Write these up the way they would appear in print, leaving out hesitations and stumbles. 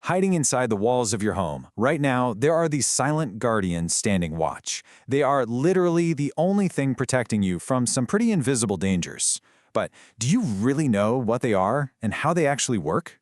Hiding inside the walls of your home, right now, there are these silent guardians standing watch. They are literally the only thing protecting you from some pretty invisible dangers. But do you really know what they are and how they actually work?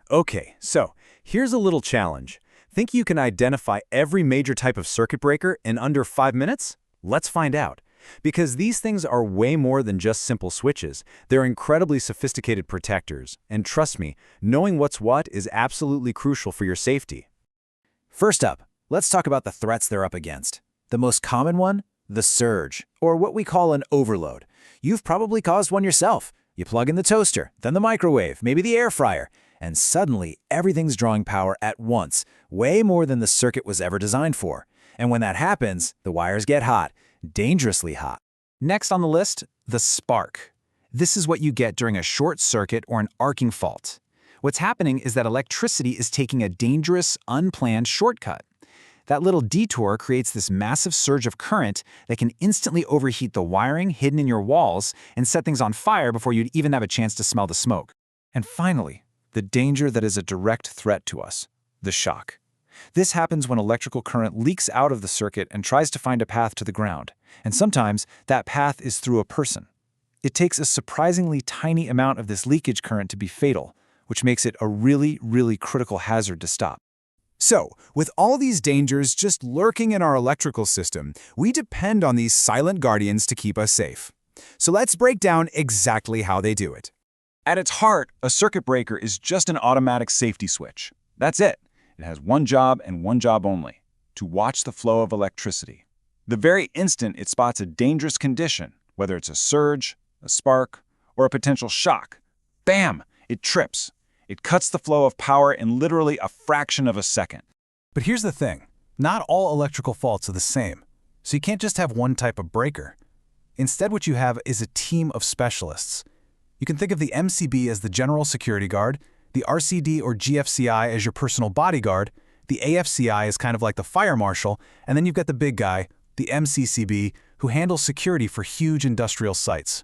Okay, so here's a little challenge. Think you can identify every major type of circuit breaker in under 5 minutes? Let's find out. Because these things are way more than just simple switches. They're incredibly sophisticated protectors. And trust me, knowing what's what is absolutely crucial for your safety. First up, let's talk about the threats they're up against. The most common one? The surge, or what we call an overload. You've probably caused one yourself. You plug in the toaster, then the microwave, maybe the air fryer, and suddenly everything's drawing power at once, way more than the circuit was ever designed for. And when that happens, the wires get hot, dangerously hot. Next on the list, the spark. This is what you get during a short circuit or an arcing fault. What's happening is that electricity is taking a dangerous, unplanned shortcut. That little detour creates this massive surge of current that can instantly overheat the wiring hidden in your walls and set things on fire before you'd even have a chance to smell the smoke. And finally, the danger that is a direct threat to us, the shock. This happens when electrical current leaks out of the circuit and tries to find a path to the ground, and sometimes that path is through a person. It takes a surprisingly tiny amount of this leakage current to be fatal, which makes it a really, really critical hazard to stop. So, with all these dangers just lurking in our electrical system, we depend on these silent guardians to keep us safe. So let's break down exactly how they do it. At its heart, a circuit breaker is just an automatic safety switch. That's it. It has one job and one job only: to watch the flow of electricity. The very instant it spots a dangerous condition, whether it's a surge, a spark, or a potential shock, bam, it trips. It cuts the flow of power in literally a fraction of a second. But here's the thing. Not all electrical faults are the same. So you can't just have one type of breaker. Instead, what you have is a team of specialists. You can think of the MCB as the general security guard, the RCD or GFCI as your personal bodyguard, the AFCI is kind of like the fire marshal, and then you've got the big guy, the MCCB, who handles security for huge industrial sites.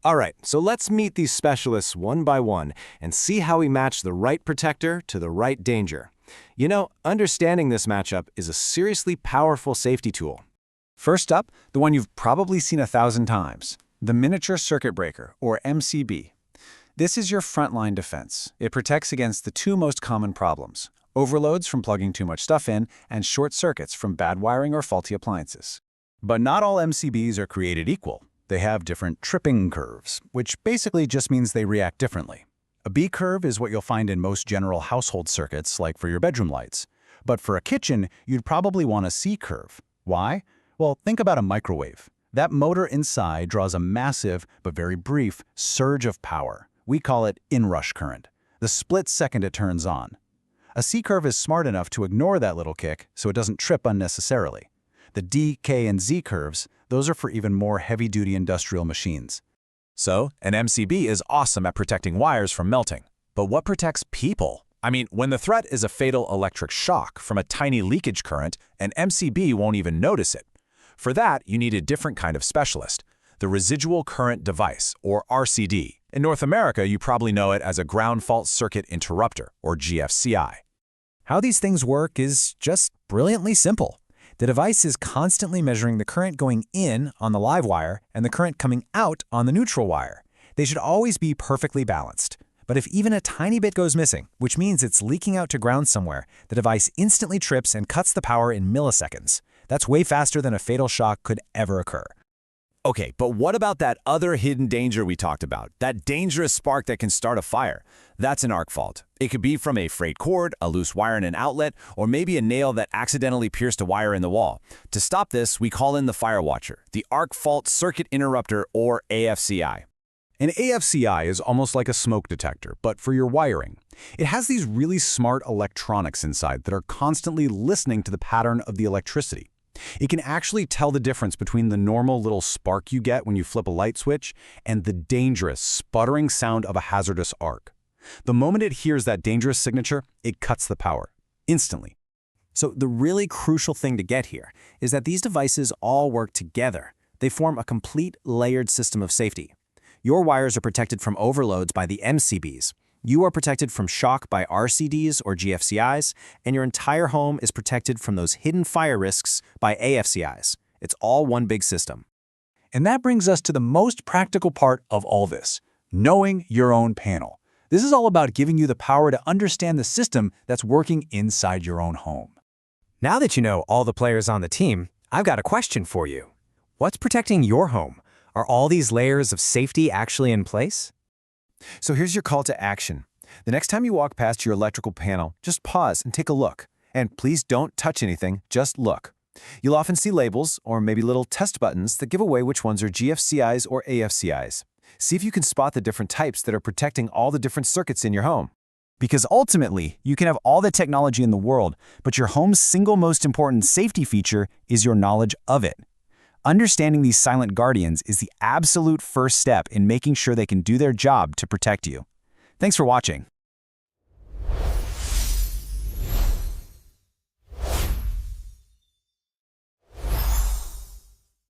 All right, so let's meet these specialists one by one and see how we match the right protector to the right danger. You know, understanding this matchup is a seriously powerful safety tool. First up, the one you've probably seen 1,000 times, the miniature circuit breaker, or MCB. This is your frontline defense. It protects against the two most common problems: overloads from plugging too much stuff in, and short circuits from bad wiring or faulty appliances. But not all MCBs are created equal. They have different tripping curves, which basically just means they react differently. A B curve is what you'll find in most general household circuits, like for your bedroom lights. But for a kitchen, you'd probably want a C curve. Why? Well, think about a microwave. That motor inside draws a massive, but very brief, surge of power. We call it inrush current, the split second it turns on. A C curve is smart enough to ignore that little kick so it doesn't trip unnecessarily. The D, K, and Z curves, those are for even more heavy-duty industrial machines. So, an MCB is awesome at protecting wires from melting. But what protects people? I mean, when the threat is a fatal electric shock from a tiny leakage current, an MCB won't even notice it. For that, you need a different kind of specialist, the residual current device, or RCD. In North America, you probably know it as a ground fault circuit interrupter, or GFCI. How these things work is just brilliantly simple. The device is constantly measuring the current going in on the live wire and the current coming out on the neutral wire. They should always be perfectly balanced. But if even a tiny bit goes missing, which means it's leaking out to ground somewhere, the device instantly trips and cuts the power in milliseconds. That's way faster than a fatal shock could ever occur. Okay, but what about that other hidden danger we talked about? That dangerous spark that can start a fire? That's an arc fault. It could be from a frayed cord, a loose wire in an outlet, or maybe a nail that accidentally pierced a wire in the wall. To stop this, we call in the fire watcher, the arc fault circuit interrupter, or AFCI. An AFCI is almost like a smoke detector, but for your wiring. It has these really smart electronics inside that are constantly listening to the pattern of the electricity. It can actually tell the difference between the normal little spark you get when you flip a light switch and the dangerous, sputtering sound of a hazardous arc. The moment it hears that dangerous signature, it cuts the power, instantly. So the really crucial thing to get here is that these devices all work together. They form a complete layered system of safety. Your wires are protected from overloads by the MCBs. You are protected from shock by RCDs or GFCIs, and your entire home is protected from those hidden fire risks by AFCIs. It's all one big system. And that brings us to the most practical part of all this, knowing your own panel. This is all about giving you the power to understand the system that's working inside your own home. Now that you know all the players on the team, I've got a question for you. What's protecting your home? Are all these layers of safety actually in place? So here's your call to action. The next time you walk past your electrical panel, just pause and take a look. And please don't touch anything, just look. You'll often see labels or maybe little test buttons that give away which ones are GFCIs or AFCIs. See if you can spot the different types that are protecting all the different circuits in your home. Because ultimately, you can have all the technology in the world, but your home's single most important safety feature is your knowledge of it. Understanding these silent guardians is the absolute first step in making sure they can do their job to protect you. Thanks for watching.